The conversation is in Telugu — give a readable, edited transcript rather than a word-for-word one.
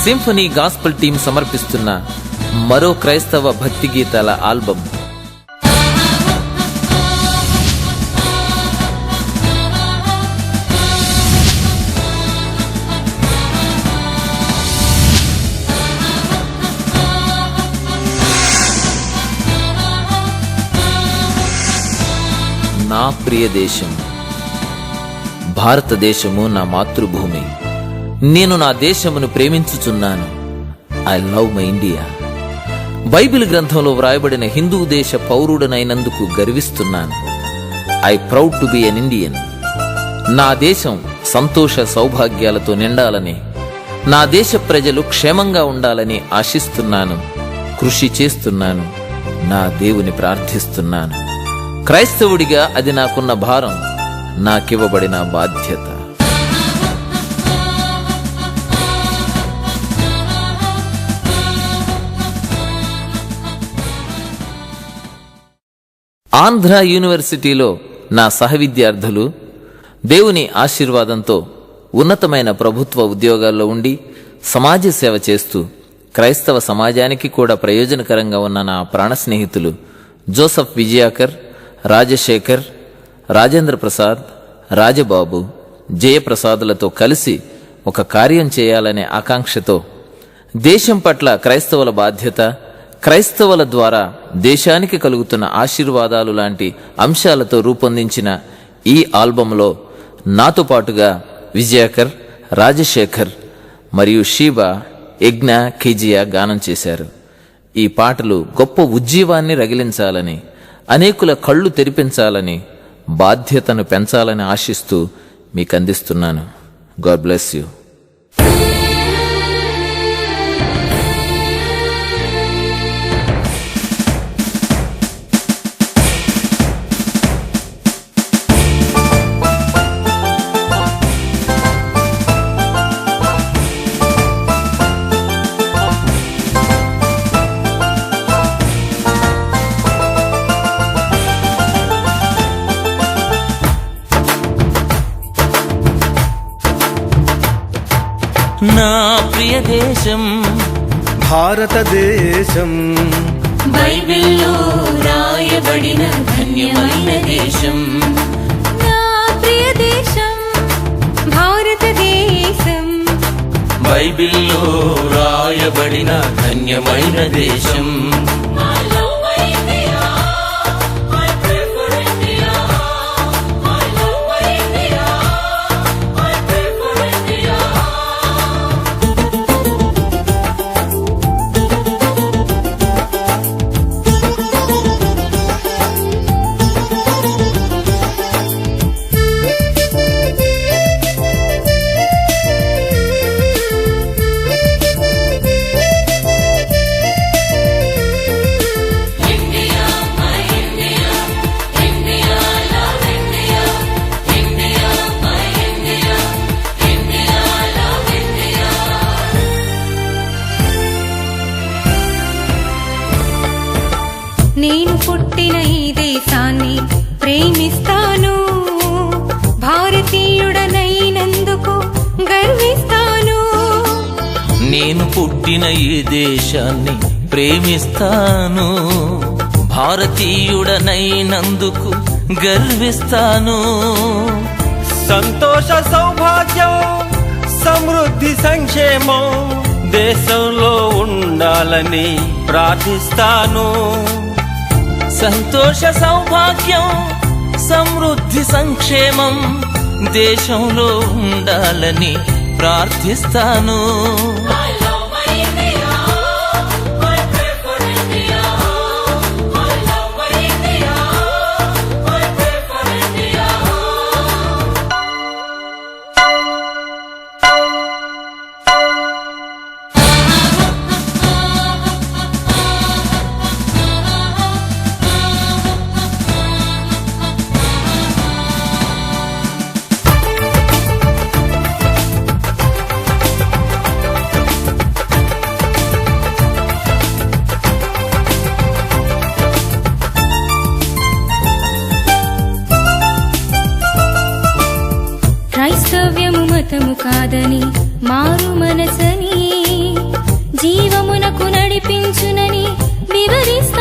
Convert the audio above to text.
సింఫనీ గాస్పల్ టీం సమర్పిస్తున్న మరో క్రైస్తవ భక్తి గీతాల ఆల్బం. నా ప్రియ దేశం, భారతదేశము నా మాతృభూమి. నేను నా దేశమును ప్రేమించుచున్నాను. I love my India. Bible గ్రంథంలో వ్రాయబడిన హిందూ దేశ పౌరుడనైనందుకు గర్విస్తున్నాను. I proud to be an Indian. నా దేశం సంతోష సౌభాగ్యాలతో నిండాలని, నా దేశ ప్రజలు క్షేమంగా ఉండాలని ఆశిస్తున్నాను, కృషి చేస్తున్నాను, నా దేవుని ప్రార్థిస్తున్నాను. క్రైస్తవుడిగా అది నాకున్న భారం, నాకివ్వబడిన బాధ్యత. ఆంధ్ర యూనివర్సిటీలో నా సహవిద్యార్థులు దేవుని ఆశీర్వాదంతో ఉన్నతమైన ప్రభుత్వ ఉద్యోగాల్లో ఉండి సమాజ సేవ చేస్తూ క్రైస్తవ సమాజానికి కూడా ప్రయోజనకరంగా ఉన్న నా ప్రాణ స్నేహితులు జోసఫ్ విజయాకర్, రాజశేఖర్, రాజేంద్ర ప్రసాద్, రాజబాబు, జయప్రసాదులతో కలిసి ఒక కార్యం చేయాలనే ఆకాంక్షతో దేశం పట్ల క్రైస్తవుల బాధ్యత, క్రైస్తవుల ద్వారా దేశానికి కలుగుతున్న ఆశీర్వాదాలు లాంటి అంశాలతో రూపొందించిన ఈ ఆల్బంలో నాతో పాటుగా విజయాకర్, రాజశేఖర్ మరియు షీబా, యజ్ఞ, కిజియా గానం చేశారు. ఈ పాటలు గొప్ప ఉజ్జీవాన్ని రగిలించాలని, అనేకుల కళ్ళు తెరిపించాలని, బాధ్యతను పెంచాలని ఆశిస్తూ మీకు అందిస్తున్నాను. God bless you. నా ప్రియ దేశం భారతదేశం, బైబిల్లో రాయబడిన ధన్యమైన దేశం. నా ప్రియ దేశం భారతదేశం, బైబిల్లో రాయబడిన ధన్యమైన దేశం. నేను పుట్టిన ఈ దేశాన్ని ప్రేమిస్తాను, భారతీయుడనైనందుకు గర్విస్తాను. నేను పుట్టిన ఈ దేశాన్ని ప్రేమిస్తాను, భారతీయుడనైనందుకు గర్విస్తాను. సంతోష సౌభాగ్యం, సమృద్ధి, సంక్షేమం దేశంలో ఉండాలని ప్రార్థిస్తాను. సంతోష సౌభాగ్యం, సమృద్ధి, సంక్షేమం దేశంలో ఉండాలని ప్రార్థిస్తాను. క్రైస్తవ్యము మతము కాదని, మారు మనసని వివరిస్తాను.